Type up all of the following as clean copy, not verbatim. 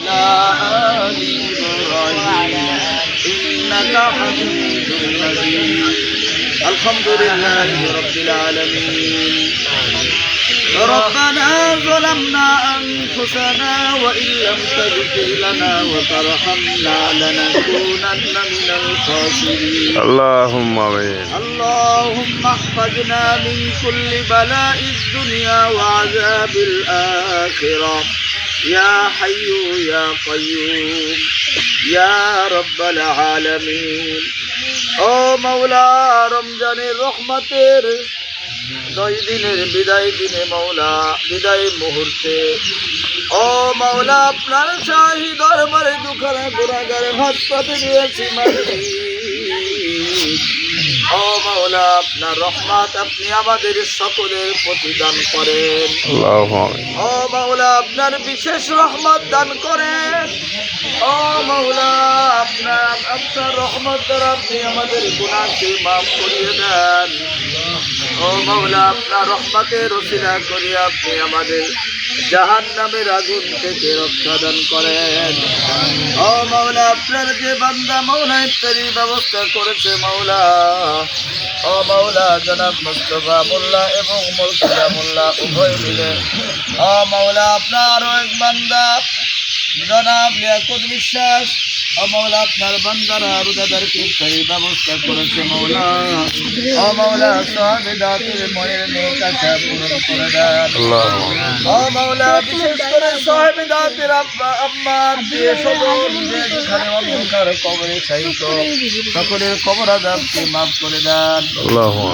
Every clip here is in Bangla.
وعلى آل إبراهيم إنك حميد مجيد الحمد لله رب العالمين ربنا ظلمنا أنفسنا وإن لم تغفر لنا وترحمنا لنكونن من الخاسرين اللهم آمين. اللهم احفظنا من كل بلاء الدنيا وعذاب الآخرة يا حي يا قيوم يا رب العالمين ও মাওলা রমজানের রহমতের 9 দিনের বিদায় দিনে মাওলা বিদায় মুহূর্তে ও মাওলা আপনার শাহী দরবারে দুখানা গুনাহগার হাত পাতে দিয়েছি মালিক ও মাওলা আপনার রহমত আপনি আমাদের সকলের প্রতি দান করেন আল্লাহুম্মা আমিন। ও মাওলা আপনার বিশেষ রহমত দান করেন ও মাওলা আপনার রহমত দ্বারা আপনি আমাদের গুনাহকে মাফ করিয়ে দেন ও মাওলা আপনার রহমতের ওসিলা করে আপনি আমাদের জাহান্নামের আগুন থেকে রক্ষা দান করেন ও মাওলা আপনার যে বান্দা মাওলা ইফতারির ব্যবস্থা করেছে মাওলা ও মাওলা জনাব মুস্তাফা মোল্লা এবং মুর্তজা মোল্লা উভয় মিলে ও মাওলা আপনার এক বান্দা জনাব লিয়াকত বিশ্বাস ও মাওলা আপনার বান্দারা রোজাদারকে ইফতারির ব্যবস্থা করেছে মাওলা ও মাওলা সাহাবেদাতের মনের নেক আশা পূরণ করে দেন ও মাওলা বিশেষ করে সাহাবেদাতের আম্মা দিয়ে সকল যেখানে অন্ধকার কবরে শায়িত সকলের কবর আযাবকে মাফ করে দেন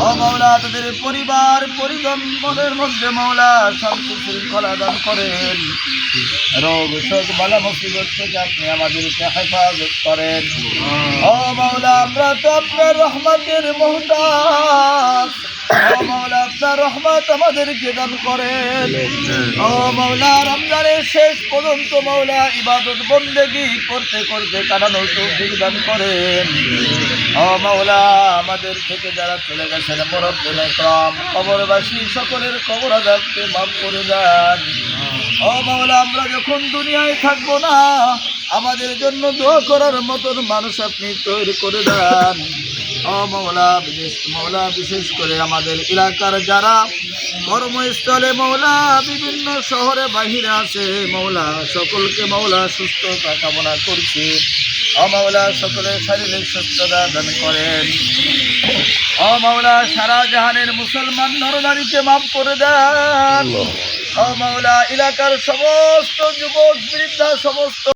ও মাওলা তাদের পরিবার পরিজন মনের মধ্যে মাওলা শান্তি শৃঙ্খলা দান করেন রোগ শোক বালা মুসিবত থেকে আপনি আমাদেরকে হেফাজত করেন ও মাওলা আমরা তো আপনার রহমতের মুহতাজ ও মাওলা আপনার রহমত আমাদেরকে দান করেন ও মাওলা রমজানের শেষ পর্যন্ত মাওলা ইবাদত বন্দেগী করতে করতে কাটানোর তৌফিক দান করেন ও মাওলা আমাদের থেকে যারা চলে গেছেন মুরব্বিয়ে ইকরাম কবরবাসী সকলের কবর আযাবকে মাফ করে দেন ও মাওলা আমরা যখন দুনিয়ায় থাকবো না আমাদের জন্য দোয়া করার মতন মানুষ আপনি তৈরি করে দেন ও মাওলা বিশেষ করে আমাদের এলাকার যারা কর্মস্থলে মাওলা বিভিন্ন শহরে বাহিরে আছে মাওলা সকলকে মাওলা সুস্থতা কামনা করছি ও মাওলা সকলের শারীরিক সুস্থতা দান করেন ও মাওলা সারা জাহানের মুসলমান নরনারীকে মাফ করে দেন ও মাওলা এলাকার সমস্ত যুবক বৃদ্ধা সমস্ত